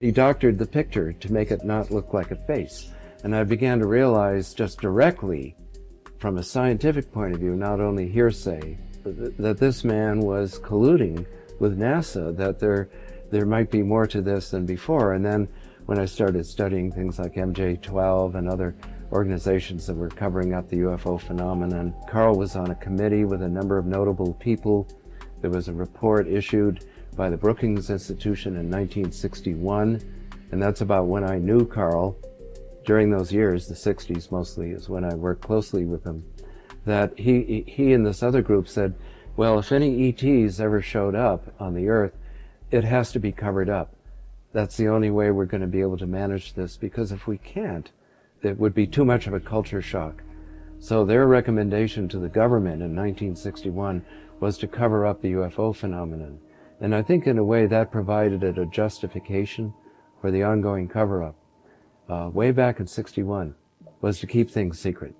He doctored the picture to make it not look like a face. And I began to realize just directly, from a scientific point of view, not only hearsay, that this man was colluding with NASA, that there might be more to this than before. And then when I started studying things like MJ-12 and other organizations that were covering up the UFO phenomenon, Carl was on a committee with a number of notable people. There was a report issued by the Brookings Institution in 1961, and that's about when I knew Carl. During those years, the 60s mostly, is when I worked closely with him, that he and this other group said, well, if any ETs ever showed up on the Earth, it has to be covered up. That's the only way we're going to be able to manage this, because if we can't, it would be too much of a culture shock. So their recommendation to the government in 1961 was to cover up the UFO phenomenon. And I think in a way that provided a justification for the ongoing cover-up. Way back in 61, was to keep things secret.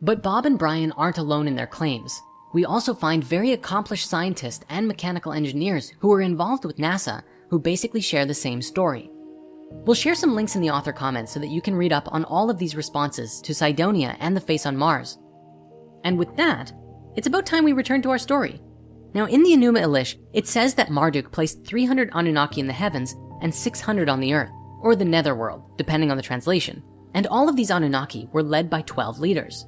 But Bob and Brian aren't alone in their claims. We also find very accomplished scientists and mechanical engineers who are involved with NASA who basically share the same story. We'll share some links in the author comments so that you can read up on all of these responses to Cydonia and the face on Mars. And with that, it's about time we return to our story. Now in the Enuma Elish, it says that Marduk placed 300 Anunnaki in the heavens and 600 on the earth, or the netherworld, depending on the translation. And all of these Anunnaki were led by 12 leaders.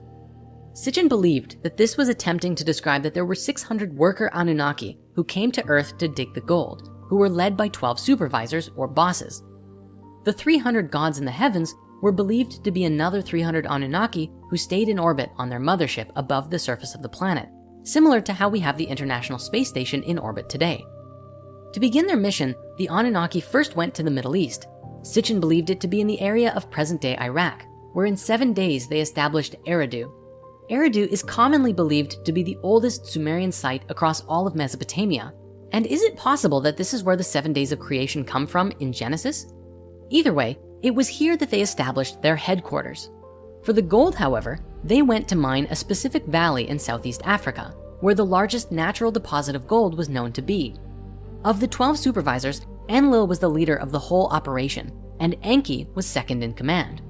Sitchin believed that this was attempting to describe that there were 600 worker Anunnaki who came to Earth to dig the gold, who were led by 12 supervisors or bosses. The 300 gods in the heavens were believed to be another 300 Anunnaki who stayed in orbit on their mothership above the surface of the planet, similar to how we have the International Space Station in orbit today. To begin their mission, the Anunnaki first went to the Middle East. Sitchin believed it to be in the area of present-day Iraq, where in 7 days they established Eridu. Eridu is commonly believed to be the oldest Sumerian site across all of Mesopotamia. And is it possible that this is where the 7 days of creation come from in Genesis? Either way, it was here that they established their headquarters. For the gold, however, they went to mine a specific valley in Southeast Africa, where the largest natural deposit of gold was known to be. Of the 12 supervisors, Enlil was the leader of the whole operation, and Enki was second in command.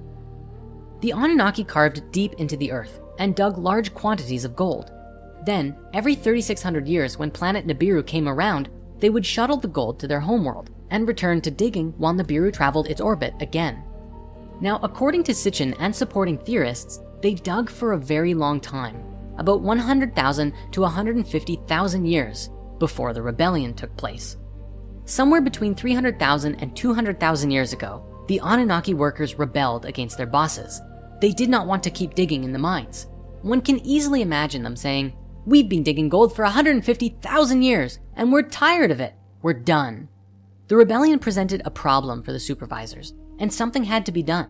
The Anunnaki carved deep into the earth and dug large quantities of gold. Then, every 3,600 years when planet Nibiru came around, they would shuttle the gold to their homeworld and return to digging while Nibiru traveled its orbit again. Now, according to Sitchin and supporting theorists, they dug for a very long time, about 100,000 to 150,000 years before the rebellion took place. Somewhere between 300,000 and 200,000 years ago, the Anunnaki workers rebelled against their bosses. They did not want to keep digging in the mines. One can easily imagine them saying, "We've been digging gold for 150,000 years, and we're tired of it. We're done." The rebellion presented a problem for the supervisors, and something had to be done.